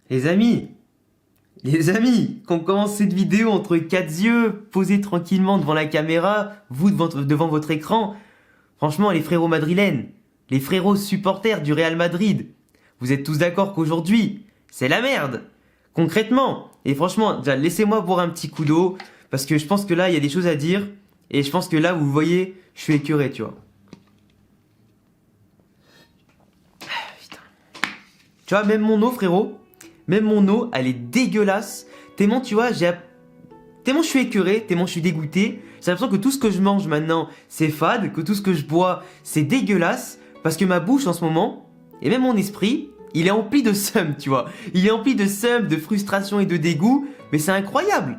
Les amis, qu'on commence cette vidéo entre quatre yeux, posés tranquillement devant la caméra, vous devant votre écran. Franchement, les frérots madrilènes, les frérots supporters du Real Madrid, vous êtes tous d'accord qu'aujourd'hui, c'est la merde. Concrètement, et franchement, déjà, laissez-moi boire un petit coup d'eau, parce que je pense que là, il y a des choses à dire, et je pense que là, vous voyez, je suis écœuré, tu vois. Putain. Tu vois, même mon eau, frérot, même mon eau, elle est dégueulasse. Tellement, tu vois, tellement je suis écœuré, tellement je suis dégoûté. J'ai l'impression que tout ce que je mange maintenant, c'est fade, que tout ce que je bois, c'est dégueulasse. Parce que ma bouche, en ce moment, et même mon esprit, il est empli de seum, tu vois. Il est empli de seum, de frustration et de dégoût. Mais c'est incroyable.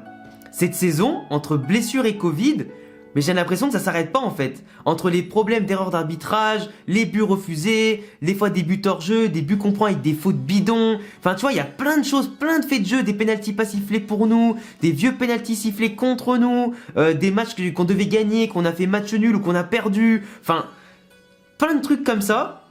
Cette saison, entre blessures et Covid, mais j'ai l'impression que ça s'arrête pas en fait. Entre les problèmes d'erreur d'arbitrage, les buts refusés, les fois des buts hors jeu, des buts qu'on prend avec des fautes bidons. Enfin tu vois, il y a plein de choses, plein de faits de jeu, des pénaltys pas sifflés pour nous, des vieux pénaltys sifflés contre nous, des matchs qu'on devait gagner, qu'on a fait match nul ou qu'on a perdu. Enfin, plein de trucs comme ça.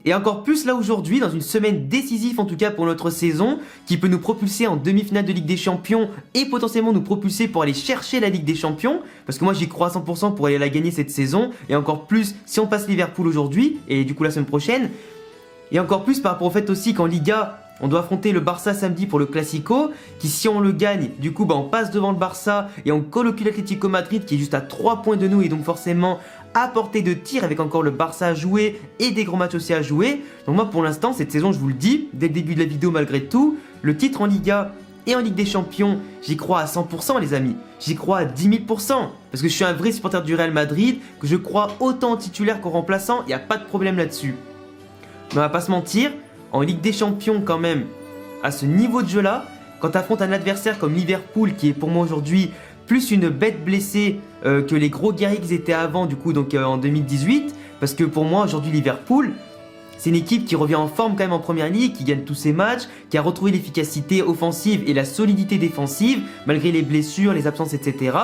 Et encore plus là aujourd'hui, dans une semaine décisive en tout cas pour notre saison, qui peut nous propulser en demi-finale de Ligue des Champions et potentiellement nous propulser pour aller chercher la Ligue des Champions, parce que moi j'y crois à 100% pour aller la gagner cette saison, et encore plus si on passe Liverpool aujourd'hui, et du coup la semaine prochaine, et encore plus par rapport au fait aussi qu'en Liga, on doit affronter le Barça samedi pour le Classico, qui si on le gagne, du coup on passe devant le Barça et on colle au cul l'Atlético Madrid qui est juste à 3 points de nous et donc forcément à portée de tir avec encore le Barça à jouer et des gros matchs aussi à jouer. Donc moi pour l'instant cette saison je vous le dis, dès le début de la vidéo malgré tout, le titre en Liga et en Ligue des Champions, j'y crois à 100% les amis, j'y crois à 10 000%, parce que je suis un vrai supporter du Real Madrid, que je crois autant en titulaire qu'en remplaçant, il n'y a pas de problème là-dessus. Mais on va pas se mentir, en Ligue des Champions quand même, à ce niveau de jeu là, quand tu affrontes un adversaire comme Liverpool qui est pour moi aujourd'hui plus une bête blessée que les gros guerriers qu'ils étaient avant du coup donc en 2018, parce que pour moi aujourd'hui Liverpool c'est une équipe qui revient en forme quand même en première ligue, qui gagne tous ses matchs, qui a retrouvé l'efficacité offensive et la solidité défensive malgré les blessures, les absences etc.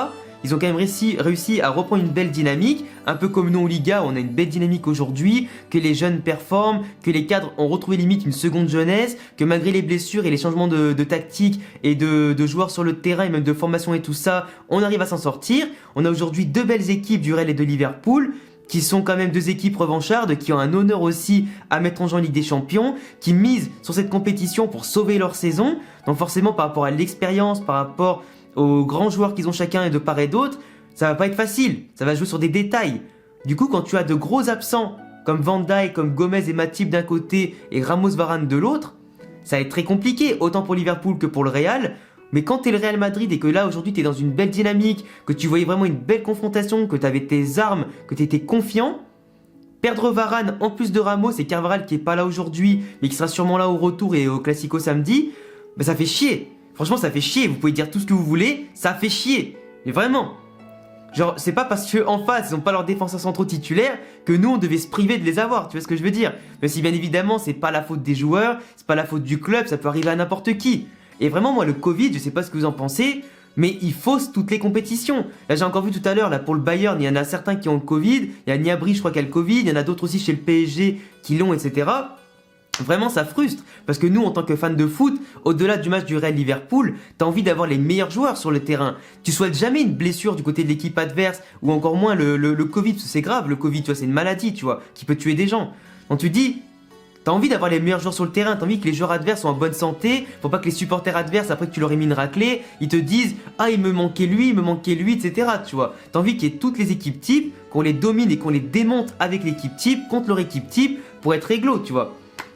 Ils ont quand même réussi à reprendre une belle dynamique, un peu comme nous en Liga, on a une belle dynamique aujourd'hui, que les jeunes performent, que les cadres ont retrouvé limite une seconde jeunesse, que malgré les blessures et les changements de tactique et de joueurs sur le terrain et même de formation et tout ça, on arrive à s'en sortir. On a aujourd'hui deux belles équipes du Real et de Liverpool, qui sont quand même deux équipes revanchardes, qui ont un honneur aussi à mettre en jeu en Ligue des Champions, qui misent sur cette compétition pour sauver leur saison. Donc forcément par rapport à l'expérience, par rapport aux grands joueurs qu'ils ont chacun et de part et d'autre, ça va pas être facile, ça va jouer sur des détails. Du coup, quand tu as de gros absents, comme Van Dijk, comme Gomez et Matip d'un côté, et Ramos Varane de l'autre, ça va être très compliqué, autant pour Liverpool que pour le Real. Mais quand t'es le Real Madrid et que là aujourd'hui t'es dans une belle dynamique, que tu voyais vraiment une belle confrontation, que t'avais tes armes, que t'étais confiant, perdre Varane en plus de Ramos et Carvajal qui est pas là aujourd'hui, mais qui sera sûrement là au retour et au Classico samedi, bah ça fait chier. Franchement, ça fait chier. Vous pouvez dire tout ce que vous voulez, ça fait chier. Mais vraiment. Genre, c'est pas parce qu'en face, ils ont pas leurs défenseurs centraux titulaires que nous, on devait se priver de les avoir. Tu vois ce que je veux dire? Même si, bien évidemment, c'est pas la faute des joueurs, c'est pas la faute du club, ça peut arriver à n'importe qui. Et vraiment, moi, le Covid, je sais pas ce que vous en pensez, mais il fausse toutes les compétitions. Là, j'ai encore vu tout à l'heure, là, pour le Bayern, il y en a certains qui ont le Covid. Il y a Gnabry, je crois, qui a le Covid. Il y en a d'autres aussi chez le PSG qui l'ont, etc. Vraiment ça frustre, parce que nous en tant que fans de foot, au-delà du match du Real Liverpool, t'as envie d'avoir les meilleurs joueurs sur le terrain. Tu souhaites jamais une blessure du côté de l'équipe adverse, ou encore moins le Covid, parce que c'est grave le Covid, tu vois, c'est une maladie, tu vois, qui peut tuer des gens. Donc tu dis, t'as envie d'avoir les meilleurs joueurs sur le terrain, t'as envie que les joueurs adverses soient en bonne santé, faut pas que les supporters adverses, après que tu leur aies mis une raclée, ils te disent, ah il me manquait lui, etc. Tu vois, t'as envie qu'il y ait toutes les équipes types, qu'on les domine et qu'on les démonte avec l'équipe type, contre leur équipe type, pour être réglo, tu vois.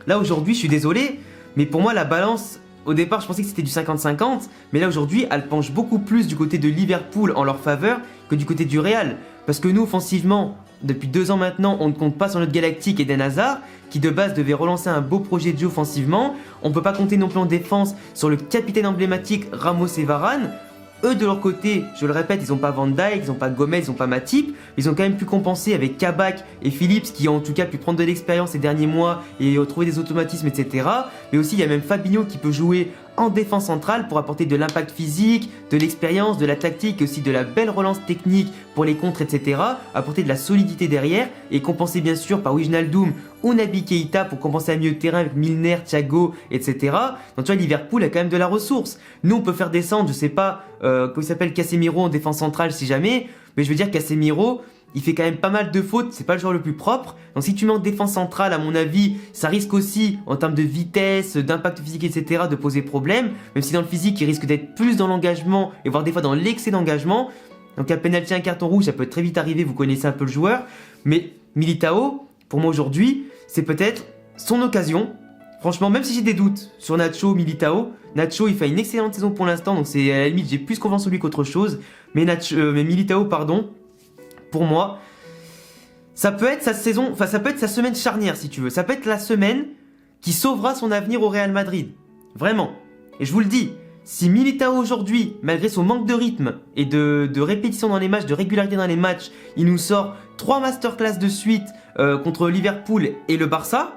Là aujourd'hui je suis désolé, mais pour moi la balance, au départ je pensais que c'était du 50-50, mais là aujourd'hui elle penche beaucoup plus du côté de Liverpool en leur faveur que du côté du Real. Parce que nous offensivement, depuis 2 ans maintenant, on ne compte pas sur notre Galactique Eden Hazard, qui de base devait relancer un beau projet de jeu offensivement. On ne peut pas compter non plus en défense sur le capitaine emblématique Ramos et Varane. Eux de leur côté, je le répète, ils n'ont pas Van Dijk, ils n'ont pas Gomez, ils n'ont pas Matip, ils ont quand même pu compenser avec Kabak et Phillips qui ont en tout cas pu prendre de l'expérience ces derniers mois et trouver des automatismes, etc. Mais aussi il y a même Fabinho qui peut jouer en défense centrale pour apporter de l'impact physique, de l'expérience, de la tactique et aussi de la belle relance technique pour les contres, etc. Apporter de la solidité derrière et compenser bien sûr par Wijnaldum ou Naby Keïta pour compenser à milieu de terrain avec Milner, Thiago, etc. Donc tu vois, Liverpool a quand même de la ressource. Nous, on peut faire descendre, je sais pas, comment il s'appelle, Casemiro en défense centrale si jamais, mais je veux dire Casemiro, il fait quand même pas mal de fautes, c'est pas le joueur le plus propre. Donc si tu mets en défense centrale, à mon avis, ça risque aussi, en termes de vitesse, d'impact physique, etc., de poser problème. Même si dans le physique, il risque d'être plus dans l'engagement, et voire des fois dans l'excès d'engagement. Donc un penalty, un carton rouge, ça peut très vite arriver, vous connaissez un peu le joueur. Mais Militao, pour moi aujourd'hui, c'est peut-être son occasion. Franchement, même si j'ai des doutes sur Nacho, Militao, Nacho il fait une excellente saison pour l'instant, donc c'est à la limite j'ai plus confiance en lui qu'autre chose. Mais Militao, pardon, pour moi, ça peut être sa saison, enfin ça peut être sa semaine charnière si tu veux. Ça peut être la semaine qui sauvera son avenir au Real Madrid. Vraiment. Et je vous le dis, si Militao aujourd'hui, malgré son manque de rythme et de répétition dans les matchs, de régularité dans les matchs, il nous sort 3 masterclass de suite contre Liverpool et le Barça,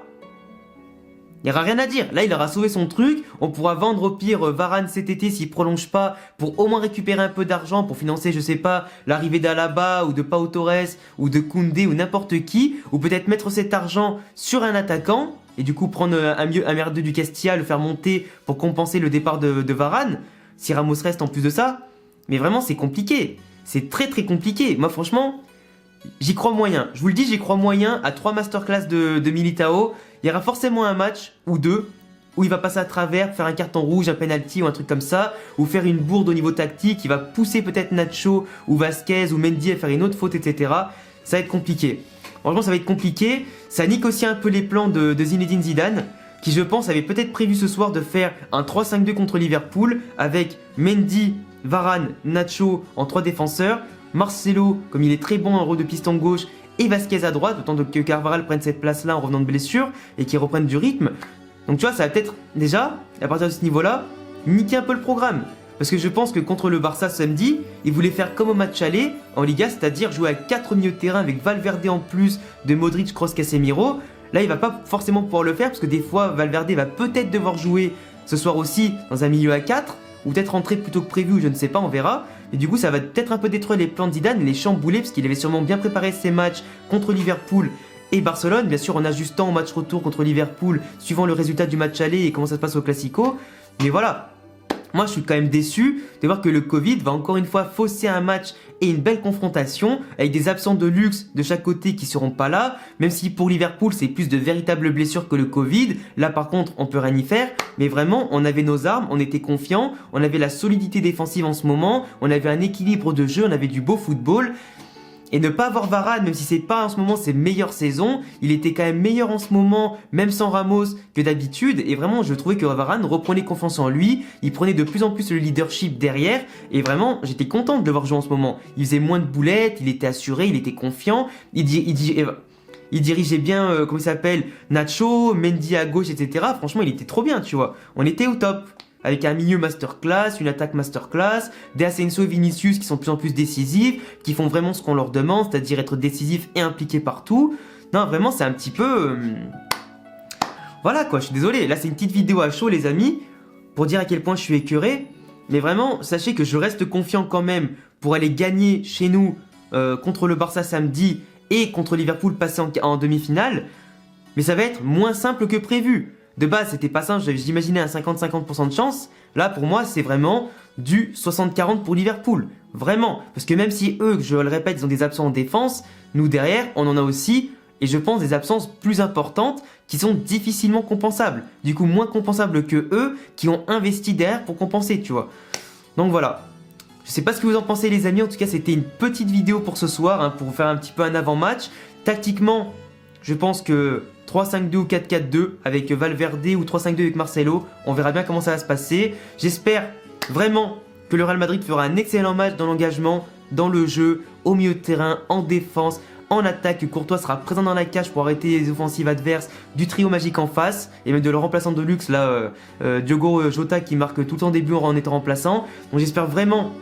il n'y aura rien à dire. Là, il aura sauvé son truc. On pourra vendre au pire Varane cet été s'il prolonge pas pour au moins récupérer un peu d'argent pour financer, je sais pas, l'arrivée d'Alaba ou de Pau Torres ou de Koundé ou n'importe qui. Ou peut-être mettre cet argent sur un attaquant et du coup prendre un merdeux du Castilla, le faire monter pour compenser le départ de Varane. Si Ramos reste en plus de ça. Mais vraiment, c'est compliqué. C'est très très compliqué. Moi, franchement, j'y crois moyen. Je vous le dis, j'y crois moyen à 3 masterclass de Militao. Il y aura forcément un match ou deux où il va passer à travers, faire un carton rouge, un penalty ou un truc comme ça, ou faire une bourde au niveau tactique, il va pousser peut-être Nacho ou Vasquez ou Mendy à faire une autre faute, etc. Ça va être compliqué. Franchement, ça va être compliqué. Ça nique aussi un peu les plans de Zinedine Zidane, qui je pense avait peut-être prévu ce soir de faire un 3-5-2 contre Liverpool, avec Mendy, Varane, Nacho en 3 défenseurs, Marcelo, comme il est très bon en rôle de piston gauche, et Vasquez à droite, autant que Carvajal prenne cette place-là en revenant de blessure et qu'il reprenne du rythme. Donc tu vois, ça va peut-être déjà, à partir de ce niveau-là, niquer un peu le programme. Parce que je pense que contre le Barça samedi, il voulait faire comme au match aller en Liga, c'est-à-dire jouer à 4 milieux de terrain avec Valverde en plus de Modric, Kroos, Casemiro. Là, il va pas forcément pouvoir le faire parce que des fois, Valverde va peut-être devoir jouer ce soir aussi dans un milieu à 4 ou peut-être rentrer plus tôt que prévu, ou je ne sais pas, on verra. Et du coup, ça va peut-être un peu détruire les plans de Zidane et les chambouler parce qu'il avait sûrement bien préparé ses matchs contre Liverpool et Barcelone, bien sûr en ajustant au match retour contre Liverpool, suivant le résultat du match aller et comment ça se passe au Classico. Mais voilà, moi je suis quand même déçu de voir que le Covid va encore une fois fausser un match et une belle confrontation avec des absents de luxe de chaque côté qui seront pas là, même si pour Liverpool c'est plus de véritables blessures que le Covid. Là par contre on peut rien y faire, mais vraiment on avait nos armes, on était confiants, on avait la solidité défensive en ce moment, on avait un équilibre de jeu, on avait du beau football. Et ne pas avoir Varane, même si c'est pas en ce moment ses meilleures saisons, il était quand même meilleur en ce moment, même sans Ramos, que d'habitude. Et vraiment, je trouvais que Varane reprenait confiance en lui, il prenait de plus en plus le leadership derrière. Et vraiment, j'étais content de le voir jouer en ce moment. Il faisait moins de boulettes, il était assuré, il était confiant, il dirigeait bien, comment il s'appelle, Nacho, Mendy à gauche, etc. Franchement, il était trop bien, tu vois. On était au top. Avec un milieu masterclass, une attaque masterclass, des Asensio et Vinicius qui sont de plus en plus décisifs, qui font vraiment ce qu'on leur demande, c'est-à-dire être décisifs et impliqués partout. Non, vraiment, c'est un petit peu... Voilà quoi, je suis désolé. Là, c'est une petite vidéo à chaud, les amis, pour dire à quel point je suis écœuré. Mais vraiment, sachez que je reste confiant quand même pour aller gagner chez nous contre le Barça samedi et contre Liverpool passer en demi-finale. Mais ça va être moins simple que prévu. De base, c'était pas simple, j'imaginais un 50-50% de chance. Là, pour moi, c'est vraiment du 60-40 pour Liverpool. Vraiment. Parce que même si eux, je le répète, ils ont des absents en défense, nous derrière, on en a aussi, et je pense des absences plus importantes qui sont difficilement compensables. Du coup, moins compensables que eux qui ont investi derrière pour compenser, tu vois. Donc voilà. Je sais pas ce que vous en pensez, les amis. En tout cas, c'était une petite vidéo pour ce soir, hein, pour vous faire un petit peu un avant-match. Tactiquement, je pense que 3-5-2 ou 4-4-2 avec Valverde ou 3-5-2 avec Marcelo. On verra bien comment ça va se passer. J'espère vraiment que le Real Madrid fera un excellent match dans l'engagement, dans le jeu, au milieu de terrain, en défense, en attaque. Que Courtois sera présent dans la cage pour arrêter les offensives adverses du trio magique en face. Et même de leur remplaçant de luxe, là, Diogo Jota qui marque tout le temps début en étant remplaçant. Donc j'espère vraiment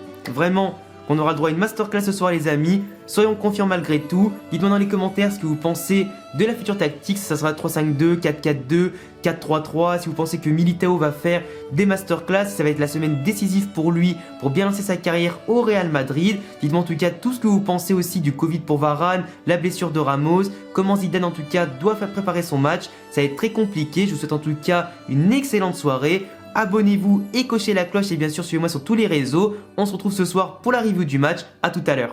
qu'on aura le droit à une masterclass ce soir les amis. Soyons confiants malgré tout. Dites-moi dans les commentaires ce que vous pensez de la future tactique. Ça sera 3-5-2, 4-4-2, 4-3-3. Si vous pensez que Militao va faire des masterclass, ça va être la semaine décisive pour lui pour bien lancer sa carrière au Real Madrid. Dites-moi en tout cas tout ce que vous pensez aussi du Covid pour Varane, la blessure de Ramos, comment Zidane en tout cas doit faire préparer son match. Ça va être très compliqué. Je vous souhaite en tout cas une excellente soirée. Abonnez-vous et cochez la cloche et bien sûr suivez-moi sur tous les réseaux. On se retrouve ce soir pour la review du match. À tout à l'heure.